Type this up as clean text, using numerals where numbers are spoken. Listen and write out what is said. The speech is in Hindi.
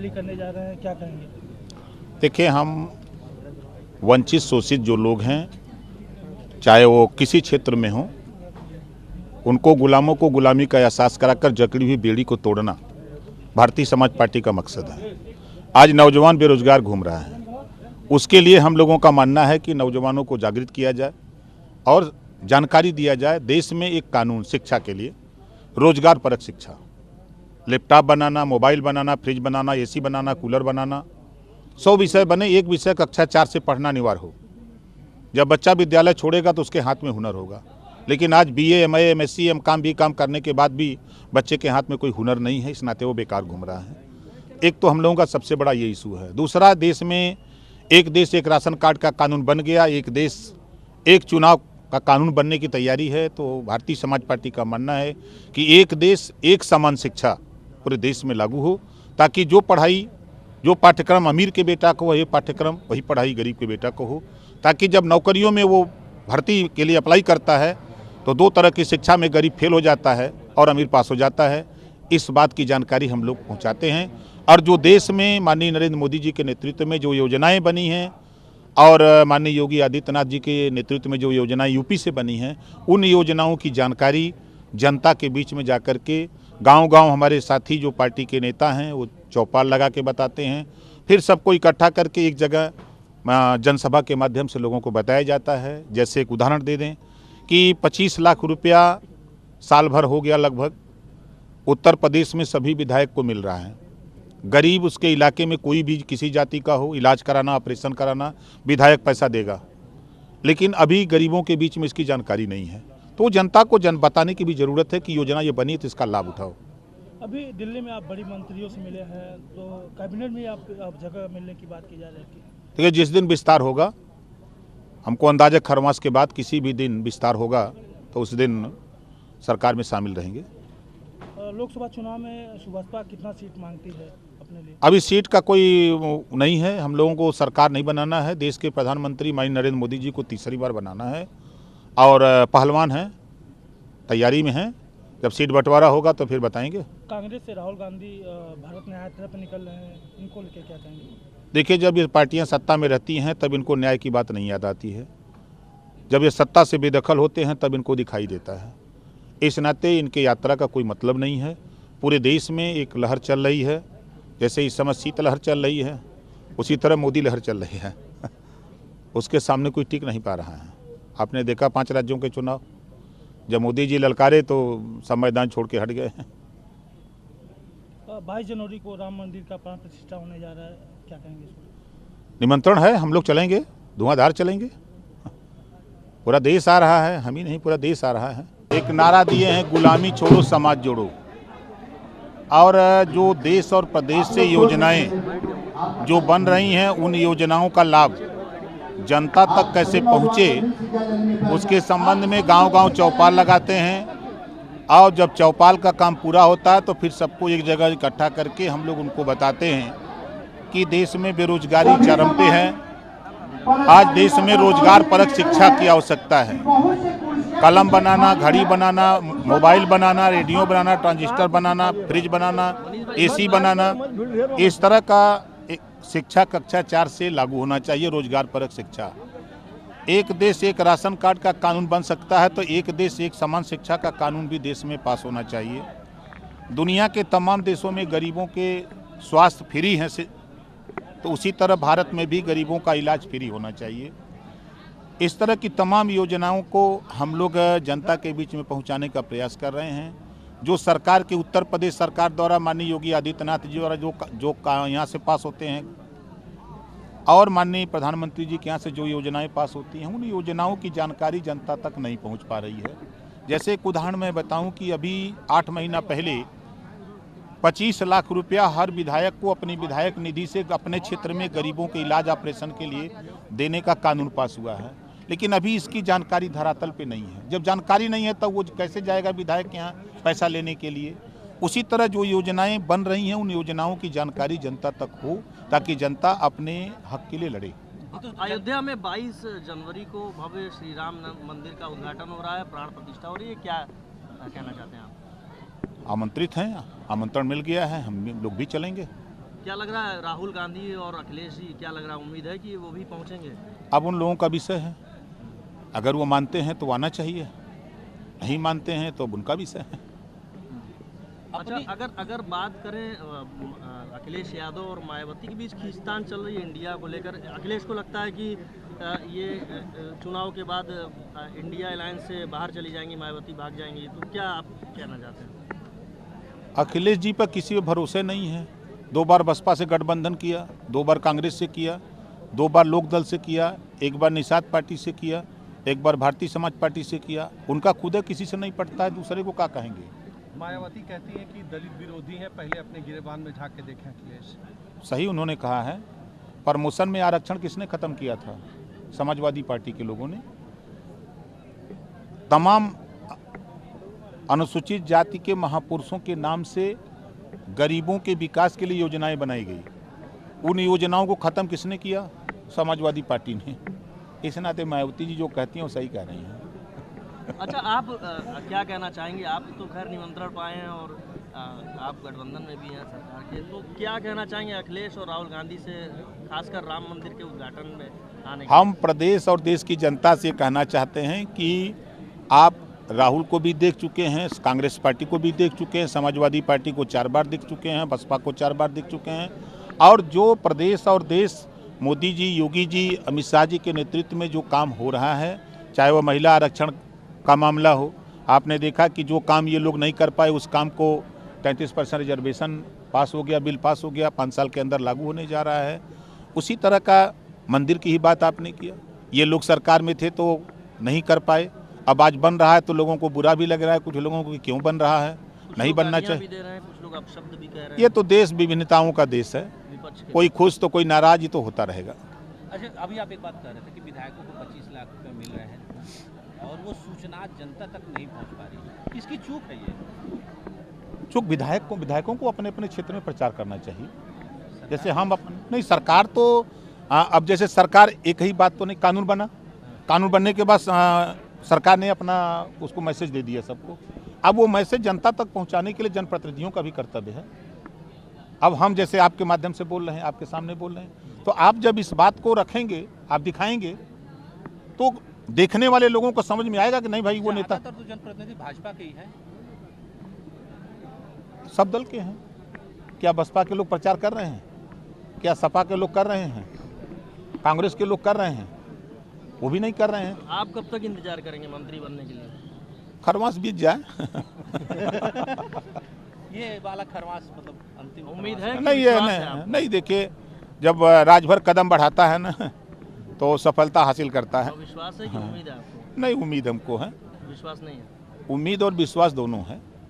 रैली करने जा रहे हैं, क्या कहेंगे? देखिए, हम वंचित शोषित जो लोग हैं, चाहे वो किसी क्षेत्र में हों, उनको गुलामों को गुलामी का एहसास कराकर जकड़ी हुई बेड़ी को तोड़ना भारतीय समाज पार्टी का मकसद है। आज नौजवान बेरोजगार घूम रहा है, उसके लिए हम लोगों का मानना है कि नौजवानों को जागृत किया जाए और जानकारी दिया जाए। देश में एक कानून शिक्षा के लिए, रोजगार परक शिक्षा, लैपटॉप बनाना, मोबाइल बनाना, फ्रिज बनाना, एसी बनाना, कूलर बनाना, 100 विषय बने, एक विषय कक्षा 4 से पढ़ना अनिवार्य हो। जब बच्चा विद्यालय छोड़ेगा तो उसके हाथ में हुनर होगा। लेकिन आज बीए, एमए, एमएससी, काम करने के बाद भी बच्चे के हाथ में कोई हुनर नहीं है, इस नाते वो बेकार घूम रहा है। एक तो हम लोगों का सबसे बड़ा ये इशू है। दूसरा, देश में एक देश एक राशन कार्ड का कानून बन गया, एक देश एक चुनाव का कानून बनने की तैयारी है। तो भारतीय समाज पार्टी का मानना है कि एक देश एक समान शिक्षा पूरे देश में लागू हो, ताकि जो पाठ्यक्रम अमीर के बेटा को वही पाठ्यक्रम, वही पढ़ाई गरीब के बेटा को हो, ताकि जब नौकरियों में वो भर्ती के लिए अप्लाई करता है तो दो तरह की शिक्षा में गरीब फेल हो जाता है और अमीर पास हो जाता है। इस बात की जानकारी हम लोग पहुंचाते हैं। और जो देश में माननीय नरेंद्र मोदी जी के नेतृत्व में जो योजनाएं बनी हैं और माननीय योगी आदित्यनाथ जी के नेतृत्व में जो योजनाएं यूपी से बनी हैं, उन योजनाओं की जानकारी जनता के बीच में जाकर के गांव-गांव हमारे साथी जो पार्टी के नेता हैं वो चौपाल लगा के बताते हैं। फिर सबको इकट्ठा करके एक जगह जनसभा के माध्यम से लोगों को बताया जाता है। जैसे एक उदाहरण दे दें कि 25 लाख रुपया साल भर हो गया लगभग, उत्तर प्रदेश में सभी विधायक को मिल रहा है। गरीब उसके इलाके में कोई भी किसी जाति का हो, इलाज कराना, ऑपरेशन कराना, विधायक पैसा देगा। लेकिन अभी गरीबों के बीच में इसकी जानकारी नहीं है, तो जनता को बताने की भी ज़रूरत है कि योजना ये बनी तो इसका लाभ उठाओ। अभी दिल्ली में आप बड़ी मंत्रियों से मिले हैं, तो कैबिनेट में आप जगह मिलने की बात की जा रही है? देखिए, जिस दिन विस्तार होगा, हमको अंदाजा खरमास के बाद किसी भी दिन विस्तार होगा तो उस दिन सरकार में शामिल रहेंगे। लोकसभा चुनाव में बसपा कितना सीट मांगती है अपने लिए? अभी सीट का कोई नहीं है, हम लोगों को सरकार नहीं बनाना है। देश के प्रधानमंत्री माननीय नरेंद्र मोदी जी को तीसरी बार बनाना है और पहलवान हैं, तैयारी में हैं। जब सीट बंटवारा होगा तो फिर बताएंगे। कांग्रेस से राहुल गांधी भारत न्याय यात्रा पर निकल रहे हैं, इनको लेकर क्या कहेंगे? देखिए, जब ये पार्टियां सत्ता में रहती हैं तब इनको न्याय की बात नहीं याद आती है। जब ये सत्ता से बेदखल होते हैं तब इनको दिखाई देता है। इस नाते इनके यात्रा का कोई मतलब नहीं है। पूरे देश में एक लहर चल रही है, जैसे इस समय शीत लहर चल रही है, उसी तरह मोदी लहर चल रही है। उसके सामने कोई टिक नहीं पा रहा है। आपने देखा 5 राज्यों के चुनाव, जब मोदी जी ललकारे तो सब मैदान छोड़ के हट गए हैं। 22 जनवरी को राम मंदिर का प्राण प्रतिष्ठा होने जा रहा है, क्या कहेंगे? निमंत्रण है, हम लोग चलेंगे, धुआंधार चलेंगे। पूरा देश आ रहा है, हम ही नहीं, पूरा देश आ रहा है। एक नारा दिए हैं, गुलामी छोड़ो समाज जोड़ो। और जो देश और प्रदेश से योजनाएं जो बन रही हैं, उन योजनाओं का लाभ जनता तक कैसे पहुँचे, उसके संबंध में गांव-गांव चौपाल लगाते हैं। और जब चौपाल का काम पूरा होता है तो फिर सबको एक जगह इकट्ठा करके हम लोग उनको बताते हैं कि देश में बेरोजगारी चरम पे है। आज देश में रोजगार परक शिक्षा की आवश्यकता है। कलम बनाना, घड़ी बनाना, मोबाइल बनाना, रेडियो बनाना, ट्रांजिस्टर बनाना, फ्रिज बनाना, एसी बनाना, इस तरह का शिक्षा कक्षा 4 से लागू होना चाहिए। रोजगार परक शिक्षा, एक देश एक राशन कार्ड का कानून बन सकता है तो एक देश एक समान शिक्षा का कानून भी देश में पास होना चाहिए। दुनिया के तमाम देशों में गरीबों के स्वास्थ्य फ्री हैं, तो उसी तरह भारत में भी गरीबों का इलाज फ्री होना चाहिए। इस तरह की तमाम योजनाओं को हम लोग जनता के बीच में पहुंचाने का प्रयास कर रहे हैं। जो सरकार के उत्तर प्रदेश सरकार द्वारा माननीय योगी आदित्यनाथ जी द्वारा जो यहाँ से पास होते हैं और माननीय प्रधानमंत्री जी के यहाँ से जो योजनाएं पास होती हैं, उन योजनाओं की जानकारी जनता तक नहीं पहुँच पा रही है। जैसे एक उदाहरण मैं बताऊँ कि अभी 8 महीना पहले 25 लाख रुपया हर विधायक को अपनी विधायक निधि से अपने क्षेत्र में गरीबों के इलाज ऑपरेशन के लिए देने का कानून पास हुआ है। लेकिन अभी इसकी जानकारी धरातल पे नहीं है। जब जानकारी नहीं है तब वो कैसे जाएगा विधायक के यहाँ पैसा लेने के लिए। उसी तरह जो योजनाएं बन रही हैं, उन योजनाओं की जानकारी जनता तक हो ताकि जनता अपने हक के लिए लड़े। अयोध्या में 22 जनवरी को भव्य श्री राम मंदिर का उद्घाटन हो रहा है, प्राण प्रतिष्ठा हो रही है, क्या कहना चाहते हैं आप? आमंत्रित हैं, आमंत्रण मिल गया है, हम लोग भी चलेंगे। क्या लग रहा है राहुल गांधी और अखिलेश जी, क्या लग रहा है, उम्मीद है कि वो भी पहुंचेंगे? अब उन लोगों का विषय है, अगर वो मानते हैं तो आना चाहिए, नहीं मानते हैं तो अब उनका विषय है। अच्छा, अगर बात करें अखिलेश यादव और मायावती के बीच खींचतान चल रही है इंडिया को लेकर, अखिलेश को लगता है कि ये चुनाव के बाद इंडिया अलायंस से बाहर चली जाएंगी, मायावती भाग जाएंगी, तो क्या आप कहना चाहते हैं? अखिलेश जी पर किसी पे भरोसे नहीं है। 2 बार बसपा से गठबंधन किया, 2 बार कांग्रेस से किया, 2 बार लोकदल से किया, 1 बार निषाद पार्टी से किया, 1 बार भारतीय समाज पार्टी से किया। उनका खुद किसी से नहीं पड़ता है, दूसरे को क्या कहेंगे। मायावती कहती हैं कि दलित विरोधी हैं, पहले अपने गिरेबान में झांक के देखें अखिलेश। सही उन्होंने कहा है। प्रमोशन में आरक्षण किसने खत्म किया था? समाजवादी पार्टी के लोगों ने। तमाम अनुसूचित जाति के महापुरुषों के नाम से गरीबों के विकास के लिए योजनाएं बनाई गई। उन योजनाओं को खत्म किसने किया? समाजवादी पार्टी ने। इस नाते मायावती जी जो कहती हैं वो सही कह रही हैं। अच्छा, आप क्या कहना चाहेंगे? आप तो खैर निमंत्रण पाए हैं और आप गठबंधन में भी हैं सरकार के, तो क्या कहना चाहेंगे अखिलेश और राहुल गांधी से, खासकर राम मंदिर के उद्घाटन में आने के? हम प्रदेश और देश की जनता से कहना चाहते हैं कि आप राहुल को भी देख चुके हैं, कांग्रेस पार्टी को भी देख चुके हैं, समाजवादी पार्टी को 4 बार देख चुके हैं, बसपा को 4 बार देख चुके हैं, और जो प्रदेश और देश मोदी जी, योगी जी, अमित शाह जी के नेतृत्व में जो काम हो रहा है, चाहे वह महिला आरक्षण का मामला हो, आपने देखा कि जो काम ये लोग नहीं कर पाए उस काम को 33% रिजर्वेशन पास हो गया, बिल पास हो गया, 5 साल के अंदर लागू होने जा रहा है। उसी तरह का मंदिर की ही बात आपने किया। ये लोग सरकार में थे तो नहीं कर पाए, अब आज बन रहा है तो लोगों को बुरा भी लग रहा है, कुछ लोगों को कि क्यों बन रहा है, नहीं बनना चाहिए। कुछ लोग अपशब्द भी कह रहे हैं। ये तो देश विभिन्नताओं का देश है, कोई खुश तो कोई नाराज, ही तो होता रहेगा। अच्छा, अभी आप एक बात कह रहे थे कि विधायकों को 25 लाख रुपए मिल रहे हैं और वो सूचना जनता तक नहीं पहुंच पा रही है, इसकी चूक है ये? चूक विधायकों को अपने अपने क्षेत्र में प्रचार करना चाहिए। जैसे हम नहीं, सरकार तो अब जैसे सरकार एक ही बात तो नहीं, कानून बना, कानून बनने के बाद सरकार ने अपना उसको मैसेज दे दिया सबको। अब वो मैसेज जनता तक पहुंचाने के लिए जनप्रतिनिधियों का भी कर्तव्य है। अब हम जैसे आपके माध्यम से बोल रहे हैं, आपके सामने बोल रहे हैं, तो आप जब इस बात को रखेंगे, आप दिखाएंगे, तो देखने वाले लोगों को समझ में आएगा कि नहीं भाई वो नेता। तो जनप्रतिनिधि भाजपा के ही है, सब दल के हैं। क्या बसपा के लोग प्रचार कर रहे हैं? क्या सपा के लोग कर रहे हैं? कांग्रेस के लोग कर रहे हैं? वो भी नहीं कर रहे हैं। आप कब तक इंतजार करेंगे मंत्री बनने के लिए? खरमास बीत जाए। ये वाला खरमास मतलब अंतिम उम्मीद है कि नहीं विश्वास है है, आपको? नहीं, देखिए जब राजभर कदम बढ़ाता है ना तो सफलता हासिल करता है। तो विश्वास है कि उम्मीद है आपको? नहीं, उम्मीद हमको है, विश्वास नहीं है? उम्मीद और विश्वास दोनों है।